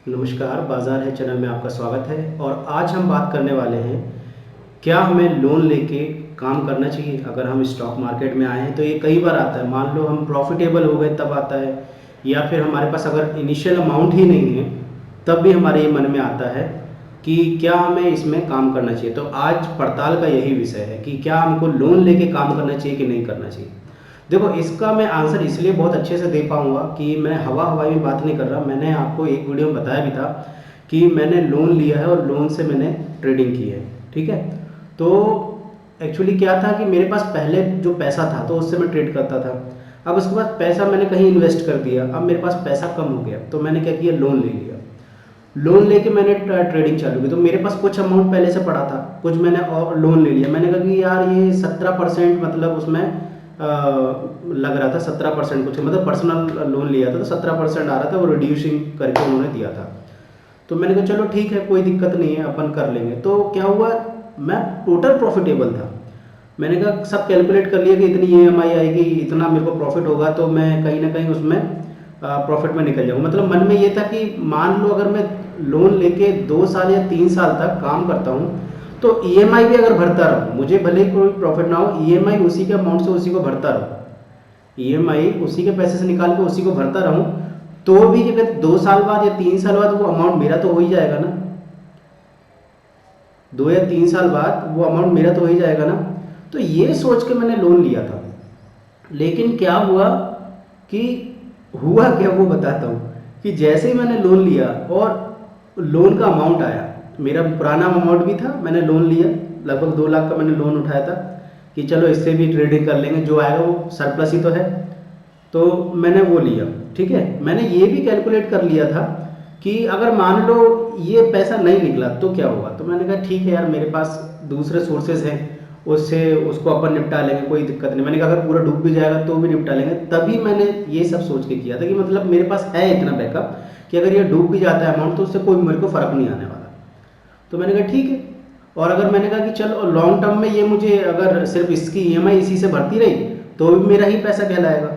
नमस्कार, बाज़ार है चैनल में आपका स्वागत है और आज हम बात करने वाले हैं, क्या हमें लोन लेके काम करना चाहिए? अगर हम स्टॉक मार्केट में आए हैं तो ये कई बार आता है, मान लो हम प्रॉफ़िटेबल हो गए तब आता है या फिर हमारे पास अगर इनिशियल अमाउंट ही नहीं है, तब भी हमारे ये मन में आता है कि क्या हमें इसमें काम करना चाहिए? तो आज पड़ताल का यही विषय है कि क्या हमको लोन लेके काम करना चाहिए कि नहीं करना चाहिए? देखो, इसका मैं आंसर इसलिए बहुत अच्छे से दे पाऊँगा कि मैं हवा-हवाई में बात नहीं कर रहा। मैंने आपको एक वीडियो में बताया भी था कि मैंने लोन लिया है और लोन से मैंने ट्रेडिंग की है, ठीक है? तो एक्चुअली क्या था कि मेरे पास पहले जो पैसा था तो उससे मैं ट्रेड करता था। अब उसके बाद पैसा मैंने कहीं इन्वेस्ट कर दिया, अब मेरे पास पैसा कम हो गया, तो मैंने क्या किया, लोन ले लिया। लोन लेके मैंने ट्रेडिंग चालू की, तो मेरे पास कुछ अमाउंट पहले से पड़ा था, कुछ मैंने और लोन ले लिया। मैंने कहा कि यार ये 17% मतलब उसमें लग रहा था, 17% कुछ मतलब पर्सनल लोन लिया था तो 17% आ रहा था, वो रिड्यूसिंग करके उन्होंने दिया था। तो मैंने कहा चलो ठीक है, कोई दिक्कत नहीं है, अपन कर लेंगे। तो क्या हुआ, मैं टोटल प्रॉफिटेबल था। मैंने कहा सब कैलकुलेट कर लिया कि इतनी ईएमआई आएगी, इतना मेरे को प्रॉफिट होगा, तो मैं कहीं ना कहीं उसमें प्रॉफिट में निकल जाऊँगा। मतलब मन में ये था कि मान लो अगर मैं लोन लेके 2 साल या 3 साल तक काम करता हूँ तो ईएमआई भी अगर भरता रहूँ, मुझे भले ही कोई प्रॉफिट ना हो, ईएमआई उसी के अमाउंट से उसी को भरता रहूँ, ईएमआई उसी के पैसे से निकाल के उसी को भरता रहूँ, तो भी अगर 2 साल बाद या 3 साल बाद वो अमाउंट मेरा तो हो ही जाएगा ना। 2 या 3 साल बाद वो अमाउंट मेरा तो हो ही जाएगा ना। तो ये सोच के मैंने लोन लिया था। लेकिन क्या हुआ कि हुआ क्या वो बताता हूँ कि जैसे ही मैंने लोन लिया और लोन का अमाउंट आया, मेरा पुराना अमाउंट भी था, मैंने लोन लिया, लगभग 2 लाख का मैंने लोन उठाया था कि चलो इससे भी ट्रेडिंग कर लेंगे, जो आएगा वो सरप्लस ही तो है। तो मैंने वो लिया, ठीक है। मैंने ये भी कैलकुलेट कर लिया था कि अगर मान लो ये पैसा नहीं निकला तो क्या होगा। तो मैंने कहा ठीक है यार, मेरे पास दूसरे सोर्सेज हैं, उससे उसको अपन निपटा लेंगे, कोई दिक्कत नहीं। मैंने कहा अगर पूरा डूब भी जाएगा तो भी निपटा लेंगे। तभी मैंने ये सब सोच के किया था कि मतलब मेरे पास है इतना बैकअप कि अगर ये डूब भी जाता है अमाउंट तो उससे कोई मेरे को फ़र्क नहीं आने वाला। तो मैंने कहा ठीक है। और अगर मैंने कहा कि चलो लॉन्ग टर्म में ये मुझे अगर सिर्फ इसकी ईएमआई इसी से भरती रही तो भी मेरा ही पैसा कहलाएगा।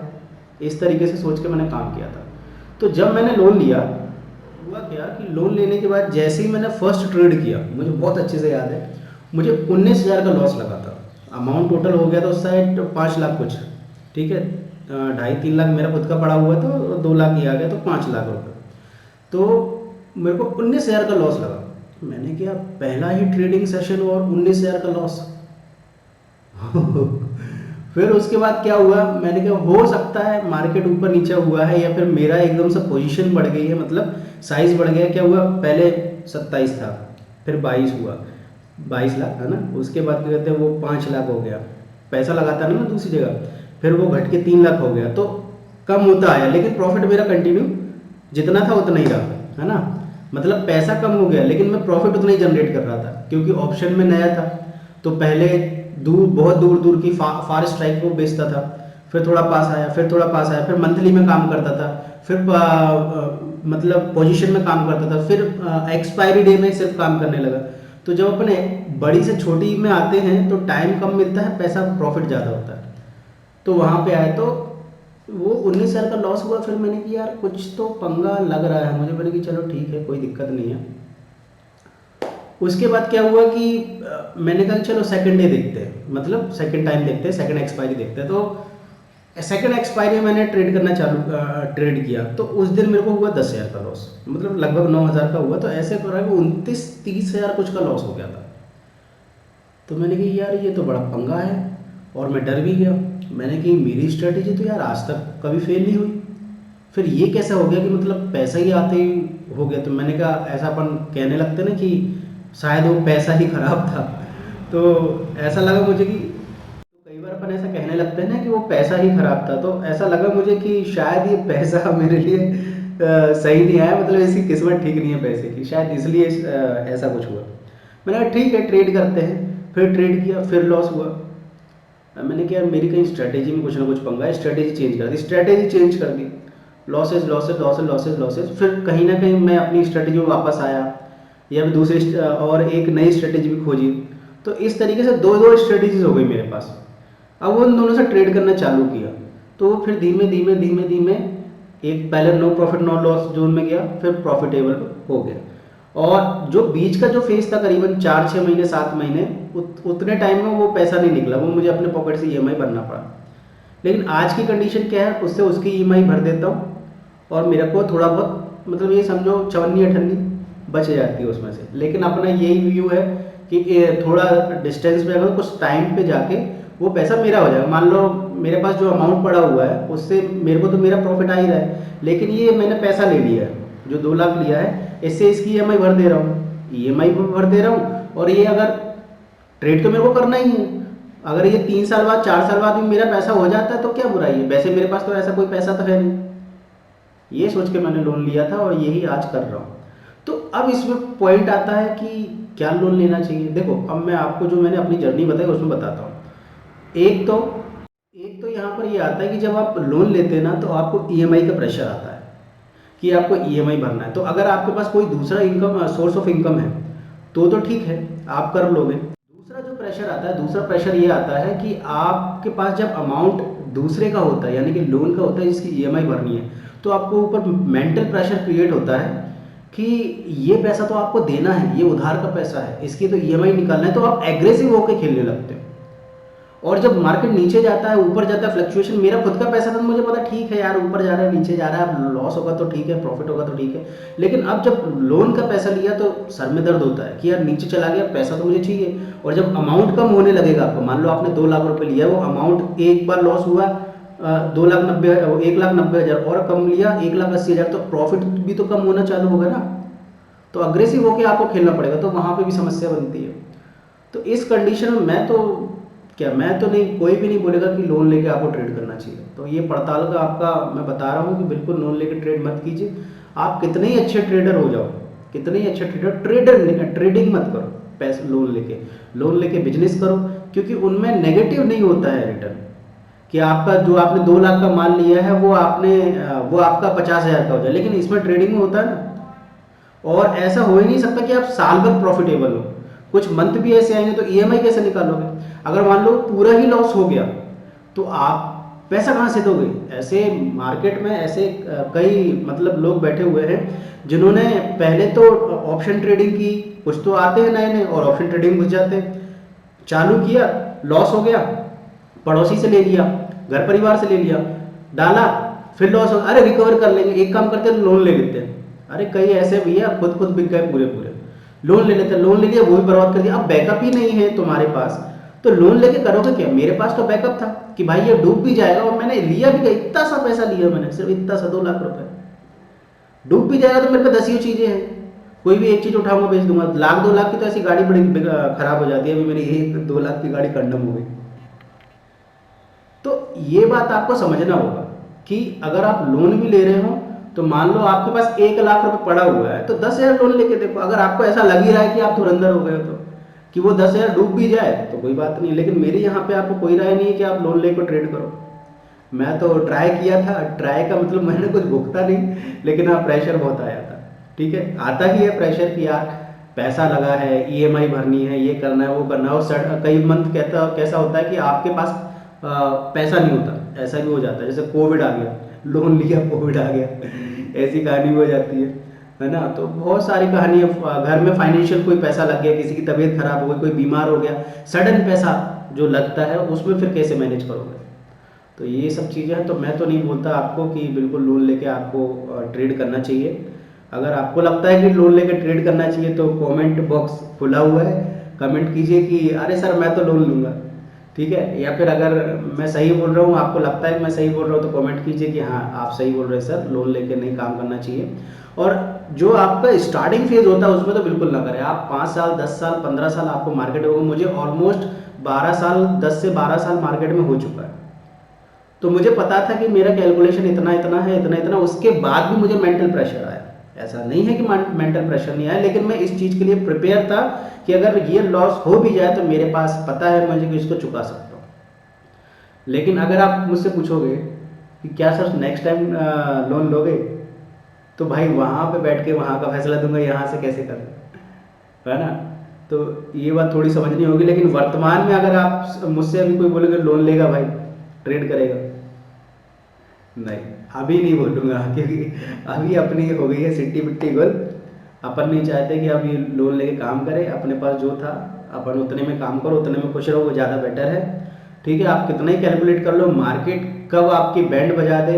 इस तरीके से सोच के मैंने काम किया था। तो जब मैंने लोन लिया, हुआ क्या कि लोन लेने के बाद जैसे ही मैंने फर्स्ट ट्रेड किया, मुझे बहुत अच्छे से याद है, मुझे 19,000 का लॉस लगा था। अमाउंट टोटल हो गया था उस साइड 5 लाख कुछ, ठीक है। 2.5-3 लाख मेरा खुद का पड़ा हुआ तो 2 लाख ही आ गया, तो 5 लाख रुपए। तो मेरे को 19,000 का लॉस लगा। मैंने किया पहला ही ट्रेडिंग सेशन और 19,000 का लॉस। फिर उसके बाद क्या हुआ, मैंने कहा हो सकता है मार्केट ऊपर नीचे हुआ है या फिर मेरा एकदम से पोजीशन बढ़ गई है, मतलब साइज बढ़ गया। क्या हुआ, पहले 27 था, फिर 22 हुआ, 22 लाख था ना। उसके बाद क्या कहते हैं वो 5 लाख हो गया, पैसा लगाता ना मैं दूसरी जगह, फिर वो घट के 3 लाख हो गया। तो कम होता आया लेकिन प्रॉफिट मेरा कंटिन्यू जितना था उतना ही रहा, है ना। मतलब पैसा कम हो गया लेकिन मैं प्रॉफिट उतना ही जनरेट कर रहा था, क्योंकि ऑप्शन में नया था। तो पहले बहुत दूर दूर की फार स्ट्राइक को बेचता था, फिर थोड़ा पास आया, फिर थोड़ा पास आया, फिर मंथली में काम करता था, फिर मतलब पोजीशन में काम करता था, फिर एक्सपायरी डे में सिर्फ काम करने लगा। तो जब अपने बड़ी से छोटी में आते हैं तो टाइम कम मिलता है, पैसा प्रॉफिट ज़्यादा होता है। तो वहाँ पे आए तो वो 19,000 का लॉस हुआ। फिर मैंने कि यार कुछ तो पंगा लग रहा है मुझे। मैंने कि चलो ठीक है, कोई दिक्कत नहीं है। उसके बाद क्या हुआ कि मैंने कहा चलो सेकंड डे देखते हैं, मतलब सेकंड टाइम देखते हैं, सेकंड एक्सपायरी देखते हैं। तो सेकंड एक्सपायरी में मैंने ट्रेड किया तो उस दिन मेरे को हुआ 10,000 का लॉस, मतलब लगभग 9,000 का हुआ। तो ऐसे करा कि 29-30,000 कुछ का लॉस हो गया था। तो मैंने कहा यार ये तो बड़ा पंगा है, और मैं डर भी गया। मैंने कहा मेरी स्ट्रेटेजी तो यार आज तक कभी फेल नहीं हुई, फिर ये कैसा हो गया कि मतलब पैसा ही आते ही हो गया। तो मैंने कहा ऐसा अपन कहने लगते ना कि शायद वो पैसा ही खराब था। तो ऐसा लगा मुझे कि कई बार अपन ऐसा कहने लगते हैं ना कि वो पैसा ही खराब था, तो ऐसा लगा मुझे कि शायद ये पैसा मेरे लिए सही नहीं आया, मतलब इसकी किस्मत ठीक नहीं है पैसे की, शायद इसलिए ऐसा कुछ हुआ। मैंने कहा ठीक है ट्रेड करते हैं। फिर ट्रेड किया, फिर लॉस हुआ। मैंने कहा मेरी कहीं स्ट्रैटेजी में कुछ ना कुछ पंगा है, स्ट्रैटेजी चेंज कर दी, स्ट्रैटेजी चेंज कर दी, losses losses losses losses losses. फिर कहीं ना कहीं मैं अपनी स्ट्रैटेजी में वापस आया, या फिर दूसरी और एक नई स्ट्रैटेजी भी खोजी। तो इस तरीके से दो दो स्ट्रैटेजीज हो गई मेरे पास। अब उन दोनों से ट्रेड करना चालू किया, तो फिर धीमे धीमे धीमे धीमे एक पहले no profit no loss zone में गया, फिर प्रॉफिटेबल हो गया। और जो बीच का जो फेज था करीबन 4-6 महीने 7 महीने, उतने टाइम में वो पैसा नहीं निकला, वो मुझे अपने पॉकेट से ईएमआई भरना पड़ा। लेकिन आज की कंडीशन क्या है, उससे उसकी ईएमआई भर देता हूँ और मेरे को थोड़ा बहुत मतलब ये समझो 54-58 बच जाती है उसमें से। लेकिन अपना यही व्यू है कि थोड़ा डिस्टेंस पे अगर कुछ टाइम पे जाके वो पैसा मेरा हो जाएगा। मान लो मेरे पास जो अमाउंट पड़ा हुआ है उससे मेरे को तो मेरा प्रॉफिट आ ही रहा है, लेकिन ये मैंने पैसा ले लिया है जो 2 लाख लिया है, इससे इसकी ईएमआई भर दे रहा हूँ, ईएमआई भर दे रहा हूँ। और ये अगर ट्रेड तो मेरे को करना ही है, अगर ये 3 साल बाद 4 साल बाद भी मेरा पैसा हो जाता है तो क्या बुराई है, वैसे मेरे पास तो ऐसा कोई पैसा तो है नहीं। ये सोच के मैंने लोन लिया था और यही आज कर रहा हूँ। तो अब इसमें पॉइंट आता है कि क्या लोन लेना चाहिए। देखो अब मैं आपको जो मैंने अपनी जर्नी बताई उसमें बताता हूँ। एक तो यहाँ पर ये आता है कि जब आप लोन लेते हैं ना तो आपको ईएमआई का प्रेशर आता है कि आपको ईएमआई भरना है। तो अगर आपके पास कोई दूसरा इनकम सोर्स ऑफ इनकम है तो ठीक है, आप कर लोगे। दूसरा जो प्रेशर आता है, दूसरा प्रेशर ये आता है कि आपके पास जब अमाउंट दूसरे का होता है यानी कि लोन का होता है जिसकी ईएमआई भरनी है, तो आपको ऊपर मेंटल प्रेशर क्रिएट होता है कि ये पैसा तो आपको देना है, ये उधार का पैसा है, इसकी तो ईएमआई निकालना है। तो आप एग्रेसिव होकर खेलने लगते हो। और जब मार्केट नीचे जाता है ऊपर जाता है, फ्लक्चुएशन, मेरा खुद का पैसा था तो मुझे पता ठीक है यार, ऊपर जा रहा है नीचे जा रहा है, अब लॉस होगा तो ठीक है, प्रॉफिट होगा तो ठीक है। लेकिन अब जब लोन का पैसा लिया तो सर में दर्द होता है कि यार नीचे चला गया, पैसा तो मुझे चाहिए। और जब अमाउंट कम होने लगेगा आपको, मान लो आपने 2 लाख रुपए लिया, वो अमाउंट एक बार लॉस हुआ 1,90,000 और कम लिया 1,80,000, तो प्रॉफिट भी तो कम होना चालू होगा ना। तो अग्रेसिव होकर आपको खेलना पड़ेगा, तो वहाँ पे भी समस्या बनती है। तो इस कंडीशन में मैं तो नहीं, कोई भी नहीं बोलेगा कि लोन लेके आपको ट्रेड करना चाहिए। तो ये पड़ताल का आपका मैं बता रहा हूँ कि बिल्कुल लोन लेके ट्रेड मत कीजिए। आप कितने ही अच्छे ट्रेडर हो जाओ, कितने ही अच्छे ट्रेडिंग मत करो। पैसे लोन लेके बिजनेस करो, क्योंकि उनमें नेगेटिव नहीं होता है रिटर्न कि आपका जो आपने 2 लाख का माल लिया है वो आपका 50,000 का हो जाए। लेकिन इसमें ट्रेडिंग में होता है ना, और ऐसा हो ही नहीं सकता कि आप साल भर प्रॉफिटेबल हो। कुछ मंथ भी ऐसे आएंगे तो ईएमआई कैसे निकालोगे। अगर मान लो पूरा ही लॉस हो गया तो आप पैसा कहाँ से दोगे। ऐसे मार्केट में ऐसे कई मतलब लोग बैठे हुए हैं जिन्होंने पहले तो ऑप्शन ट्रेडिंग की, कुछ तो आते हैं नए नए और ऑप्शन ट्रेडिंग घुस जाते हैं। चालू किया, लॉस हो गया, पड़ोसी से ले लिया, घर परिवार से ले लिया, डाला, फिर लॉस हो, अरे रिकवर कर लेंगे, एक काम करते हैं लोन ले लेते हैं। अरे कई ऐसे भैया खुद बिक गए पूरे पूरे। लोन ले लेते हैं, लोन ले लिया वो भी बर्बाद कर दिया। अब बैकअप ही नहीं है तुम्हारे पास तो लोन लेके करोगे क्या। मेरे पास तो बैकअप था कि भाई ये डूब भी जाएगा, और मैंने लिया भी, इतना सा पैसा लिया मैंने, सिर्फ इतना सा 2 लाख रुपए। डूब भी जाएगा तो मेरे पे 10 ही चीजें हैं, कोई भी एक चीज उठाऊंगा बेच दूंगा। 1,00,000-2 लाख की तो ऐसी गाड़ी बड़ी खराब हो जाती है, अभी मेरी 1-2 लाख की गाड़ी कंडम हो गई। तो ये बात आपको समझना होगा कि अगर आप लोन भी ले रहे हो तो मान लो आपके पास 1 लाख रुपए पड़ा हुआ है तो 10,000 लोन लेके देखो। अगर आपको ऐसा लग ही रहा है कि आप धुरंधर हो गए हो तो कि वो 10,000 डूब भी जाए तो कोई बात नहीं। लेकिन मेरी यहाँ पे आपको कोई राय नहीं है कि आप लोन लेकर ट्रेड करो। मैं तो ट्राई किया था, ट्राई का मतलब मैंने कुछ भुगता नहीं, लेकिन हाँ प्रेशर बहुत आया था। ठीक है, आता ही है प्रेशर कि यार पैसा लगा है, ईएमआई भरनी है, ये करना है वो करना है। और कई मंथ कैसा होता है कि आपके पास पैसा नहीं होता, ऐसा भी हो जाता है। जैसे कोविड आ गया, लोन लिया कोविड आ गया, ऐसी कहानी भी हो जाती है ना। तो बहुत सारी कहानियाँ, घर में फाइनेंशियल कोई पैसा लग गया, किसी की तबीयत खराब हो गई, कोई बीमार हो गया, सडन पैसा जो लगता है उसमें फिर कैसे मैनेज करोगे। तो ये सब चीज़ें हैं। तो मैं तो नहीं बोलता आपको कि बिल्कुल लोन लेके आपको ट्रेड करना चाहिए। अगर आपको लगता है कि लोन लेके ट्रेड करना चाहिए तो कमेंट बॉक्स खुला हुआ है, कमेंट कीजिए कि अरे सर मैं तो लोन लूँगा। ठीक है, या फिर अगर मैं सही बोल रहा हूँ, आपको लगता है कि मैं सही बोल रहा हूँ, तो कमेंट कीजिए कि हाँ आप सही बोल रहे हैं सर, लोन लेके नहीं काम करना चाहिए। और जो आपका स्टार्टिंग फेज होता है उसमें तो बिल्कुल ना करें। आप 5 साल 10 साल 15 साल आपको मार्केट होगा। मुझे ऑलमोस्ट 12 साल 10 से 12 साल मार्केट में हो चुका है, तो मुझे पता था कि मेरा कैलकुलेशन इतना इतना है, इतना इतना। उसके बाद भी मुझे मेंटल प्रेशर आया। ऐसा नहीं है कि मेंटल प्रेशर नहीं आया, लेकिन मैं इस चीज़ के लिए प्रिपेयर था कि अगर ये लॉस हो भी जाए तो मेरे पास पता है मुझे कि इसको चुका सकता हूँ। लेकिन अगर आप मुझसे पूछोगे कि क्या सर नेक्स्ट टाइम लोन लोगे, तो भाई वहाँ पे बैठ के वहाँ का फैसला दूंगा, यहाँ से कैसे कर, है ना। तो ये बात थोड़ी समझनी होगी। लेकिन वर्तमान में अगर आप मुझसे अभी कोई बोलेगा लोन लेगा भाई ट्रेड करेगा, नहीं। अभी नहीं बोलूँगा क्योंकि अभी अपनी हो गई है सिट्टी बिट्टी गोल। अपन नहीं चाहते कि अभी लोन लेके काम करें, अपने पास जो था अपन उतने में काम करो, उतने में खुश रहो, वो ज़्यादा बेटर है। ठीक है, आप कितना ही कैलकुलेट कर लो, मार्केट कब आपकी बैंड बजा दे,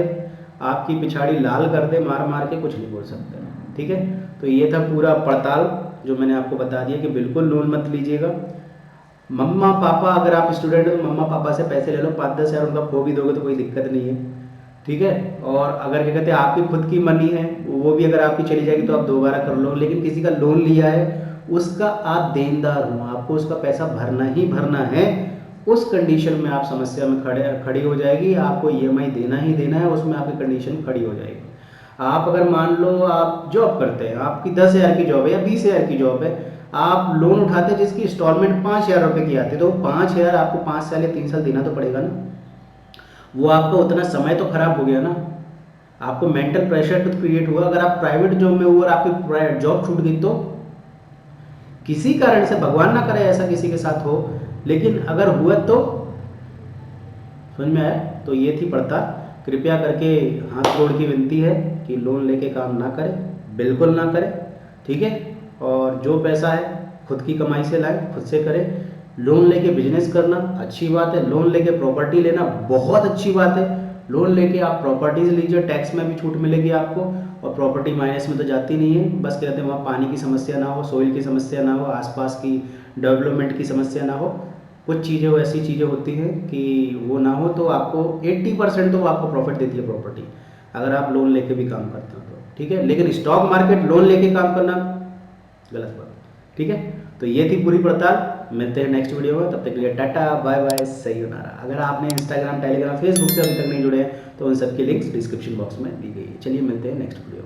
आपकी पिछाड़ी लाल कर दे, मार मार के कुछ नहीं बोल सकते। ठीक है, तो ये था पूरा पड़ताल जो मैंने आपको बता दिया कि बिल्कुल लोन मत लीजिएगा। मम्मा पापा, अगर आप स्टूडेंट हो तो मम्मा पापा से पैसे ले लो, 5-10 हज़ार उनका खो भी दोगे तो कोई दिक्कत नहीं है। ठीक है, और अगर क्या कहते हैं आपकी खुद की मनी है, वो भी अगर आपकी चली जाएगी तो आप दोबारा कर लो, लेकिन किसी का लोन लिया है उसका आप देनदार हो, आपको उसका पैसा भरना ही भरना है। उस कंडीशन में आप समस्या में खड़ी हो जाएगी, आपको ईएमआई देना ही देना है, उसमें आपकी कंडीशन खड़ी हो जाएगी। आप अगर मान लो आप जॉब करते हैं, आपकी 10,000 की जॉब है या 20,000 की जॉब है, आप लोन उठाते हैं जिसकी इंस्टॉलमेंट 5,000 रुपये की आती है, तो 5,000 आपको 5 साल या 3 साल देना तो पड़ेगा ना। वो आपका उतना समय तो खराब हो गया ना, आपको मेंटल प्रेशर तो क्रिएट हुआ। अगर आप प्राइवेट जॉब में हो और आपकी जॉब छूट गई तो किसी कारण से, भगवान ना करे ऐसा किसी के साथ हो, लेकिन अगर हुआ तो समझ में आया। तो ये थी पड़ताल। कृपया करके हाथ जोड़ की विनती है कि लोन लेके काम ना करें, बिल्कुल ना करें। ठीक है, और जो पैसा है खुद की कमाई से लाएं, खुद से करें। लोन लेके बिजनेस करना अच्छी बात है, लोन लेके प्रॉपर्टी लेना बहुत अच्छी बात है। लोन लेके आप प्रॉपर्टीज लीजिए, टैक्स में भी छूट मिलेगी आपको, और प्रॉपर्टी माइनस में तो जाती नहीं है। बस कहते हैं वहाँ पानी की समस्या ना हो, सोइल की समस्या ना हो, आसपास की डेवलपमेंट की समस्या ना हो। कुछ चीज़ें वो ऐसी चीज़ें होती हैं कि वो ना हो, तो आपको 80% तो वो आपको प्रॉफिट देती है प्रॉपर्टी, अगर आप लोन लेके भी काम करते हो तो। ठीक है, लेकिन स्टॉक मार्केट लोन लेके काम करना गलत बात। ठीक है, तो ये थी पूरी पड़ताल। मिलते हैं नेक्स्ट वीडियो में, तब तक के लिए टाटा बाय बाय, सही हो नारा। अगर आपने इंस्टाग्राम, टेलीग्राम, फेसबुक से अभी तक नहीं जुड़े हैं तो उन सब की लिंक्स डिस्क्रिप्शन बॉक्स में दी गई है। चलिए मिलते हैं नेक्स्ट वीडियो में।